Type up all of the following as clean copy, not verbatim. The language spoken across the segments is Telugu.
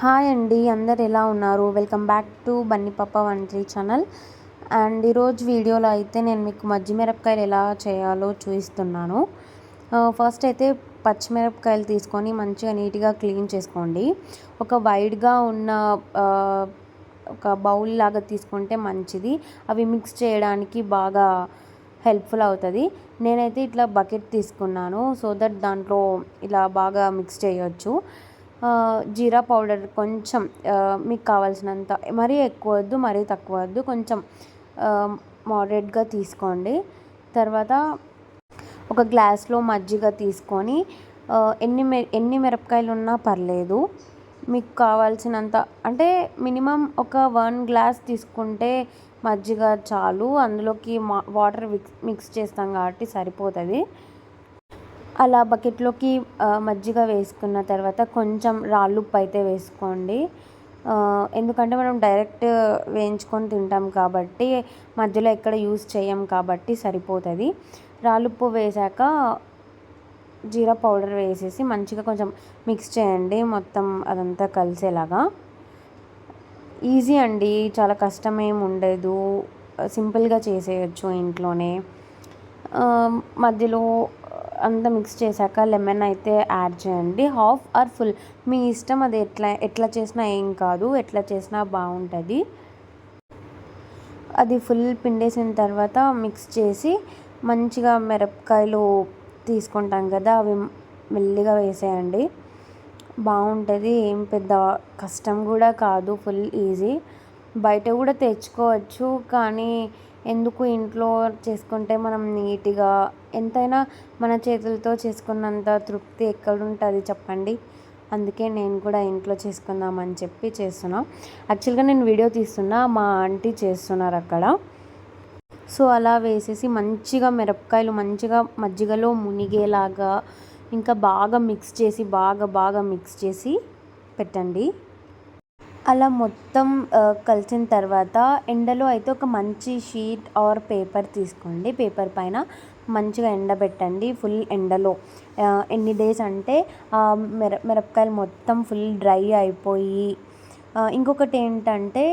హాయ్ అండి, అందరు ఎలా ఉన్నారు? వెల్కమ్ బ్యాక్ టు బన్నీ పాప 13 ఛానల్. అండ్ ఈరోజు వీడియోలో అయితే నేను మీకు మిరపకాయలు ఎలా చేయాలో చూపిస్తున్నాను. ఫస్ట్ అయితే పచ్చిమిరపకాయలు తీసుకొని మంచిగా నీట్గా క్లీన్ చేసుకోండి. ఒక వైడ్గా ఉన్న ఒక బౌల్ లాగా తీసుకుంటే మంచిది. అవి మిక్స్ చేయడానికి బాగా హెల్ప్ఫుల్ అవుతుంది. నేనైతే ఇట్లా బకెట్ తీసుకున్నాను, సో దట్ దాంట్లో ఇలా బాగా మిక్స్ చేయొచ్చు. జీరా పౌడర్ కొంచెం మీకు కావాల్సినంత, మరీ ఎక్కువ వద్దు మరీ తక్కువ వద్దు, కొంచెం మోడరేట్గా తీసుకోండి. తర్వాత ఒక గ్లాస్లో మజ్జిగ తీసుకొని ఎన్ని మిరపకాయలు ఉన్నా పర్లేదు, మీకు కావాల్సినంత, అంటే మినిమం ఒక 1 గ్లాస్ తీసుకుంటే మజ్జిగ చాలు. అందులోకి వాటర్ మిక్స్ చేస్తాం కాబట్టి సరిపోతుంది. అలా బకెట్లోకి మజ్జిగ వేసుకున్న తర్వాత కొంచెం రాళ్ళుప్పు అయితే వేసుకోండి. ఎందుకంటే మనం డైరెక్ట్ వేయించుకొని తింటాం కాబట్టి మధ్యలో ఎక్కడ యూస్ చేయం కాబట్టి సరిపోతుంది. రాళ్ళుప్పు వేసాక జీరా పౌడర్ వేసేసి మంచిగా కొంచెం మిక్స్ చేయండి, మొత్తం అదంతా కలిసేలాగా. ఈజీ అండి, చాలా కష్టం ఏమి ఉండదు, సింపుల్గా చేసేయచ్చు ఇంట్లోనే. మధ్యలో అంతా మిక్స్ చేశాక లెమన్ అయితే యాడ్ చేయండి, హాఫ్ ఆర్ ఫుల్ మీ ఇష్టం. అది ఎట్లా చేసినా ఏం కాదు, ఎట్లా చేసినా బాగుంటుంది. అది ఫుల్ పిండేసిన తర్వాత మిక్స్ చేసి మంచిగా మిరపకాయలు తీసుకుంటాం కదా, అవి మెల్లిగా వేసేయండి. బాగుంటుంది, ఏం పెద్ద కష్టం కూడా కాదు, ఫుల్ ఈజీ. బయట కూడా తెచ్చుకోవచ్చు, కానీ ఎందుకు ఇంట్లో చేసుకుంటే మనం నీట్గా, ఎంతైనా మన చేతులతో చేసుకున్నంత తృప్తి ఎక్కడుంటుంది చెప్పండి. అందుకే నేను కూడా ఇంట్లో చేసుకుందామని చెప్పి చేస్తున్నా. యాక్చువల్గా నేను వీడియో తీస్తున్నా, మా ఆంటీ చేస్తున్నారు అక్కడ. సో అలా వేసేసి మంచిగా మిరపకాయలు మంచిగా మజ్జిగలో మునిగేలాగా ఇంకా బాగా మిక్స్ చేసి బాగా మిక్స్ చేసి పెట్టండి. అలా మొత్తం కలిసిన తర్వాత ఎండలో అయితే ఒక మంచి షీట్ ఆర్ పేపర్ తీసుకోండి. పేపర్ పైన మంచిగా ఎండబెట్టండి, ఫుల్ ఎండలో. ఎన్ని డేస్ అంటే మిరపకాయలు మొత్తం ఫుల్ డ్రై అయిపోయి. ఇంకొకటి ఏంటంటే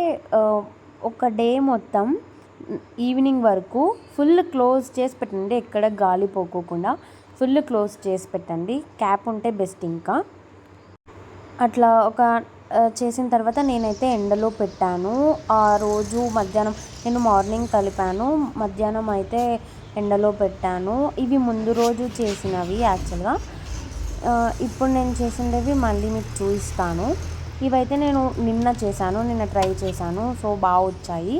ఒక డే మొత్తం ఈవినింగ్ వరకు ఫుల్ క్లోజ్ చేసి పెట్టండి, ఎక్కడ గాలి పోకోకుండా ఫుల్ క్లోజ్ చేసి పెట్టండి. క్యాప్ ఉంటే బెస్ట్. ఇంకా అట్లా ఒక చేసిన తర్వాత నేనైతే ఎండలో పెట్టాను. ఆ రోజు మధ్యాహ్నం, నేను మార్నింగ్ కలిపాను, మధ్యాహ్నం అయితే ఎండలో పెట్టాను. ఇవి ముందు రోజు చేసినవి యాక్చువల్గా. ఇప్పుడు నేను చేసినవి మళ్ళీ మీకు చూపిస్తాను. ఇవైతే నేను నిన్న ట్రై చేశాను, సో బాగా వచ్చాయి.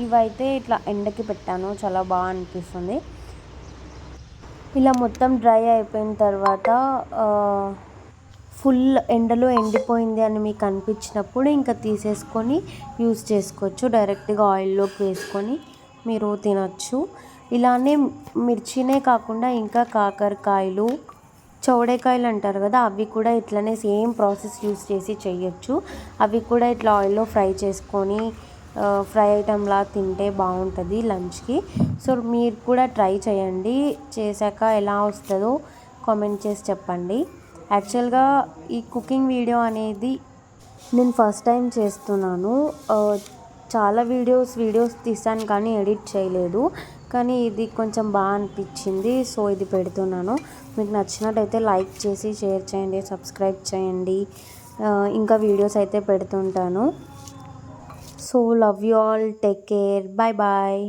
ఇవైతే ఇట్లా ఎండకి పెట్టాను, చాలా బాగా అనిపిస్తుంది. ఇలా మొత్తం డ్రై అయిపోయిన తర్వాత ఫుల్ ఎండలో ఎండిపోయింది అని మీకు అనిపించినప్పుడు ఇంకా తీసేసుకొని యూస్ చేసుకోవచ్చు. డైరెక్ట్గా ఆయిల్లోకి వేసుకొని మీరు తినచ్చు. ఇలానే మిర్చినే కాకుండా ఇంకా కాకరకాయలు, చౌడేకాయలు అంటారు కదా, అవి కూడా ఇట్లనే సేమ్ ప్రాసెస్ యూస్ చేసి చేయొచ్చు. అవి కూడా ఇట్లా ఆయిల్లో ఫ్రై చేసుకొని ఫ్రై ఐటెంలా తింటే బాగుంటుంది లంచ్కి. సో మీరు కూడా ట్రై చేయండి, చేశాక ఎలా వస్తుందో కామెంట్ చేసి చెప్పండి. యాక్చువల్గా ఈ కుకింగ్ వీడియో అనేది నేను ఫస్ట్ టైం చేస్తున్నాను. చాలా వీడియోస్ తీసాను కానీ ఎడిట్ చేయలేదు, కానీ ఇది కొంచెం బాగా అనిపించింది, సో ఇది పెడుతున్నాను. మీకు నచ్చినట్టయితే లైక్ చేసి షేర్ చేయండి, సబ్స్క్రైబ్ చేయండి. ఇంకా వీడియోస్ అయితే పెడుతుంటాను. So love you all, take care, bye bye.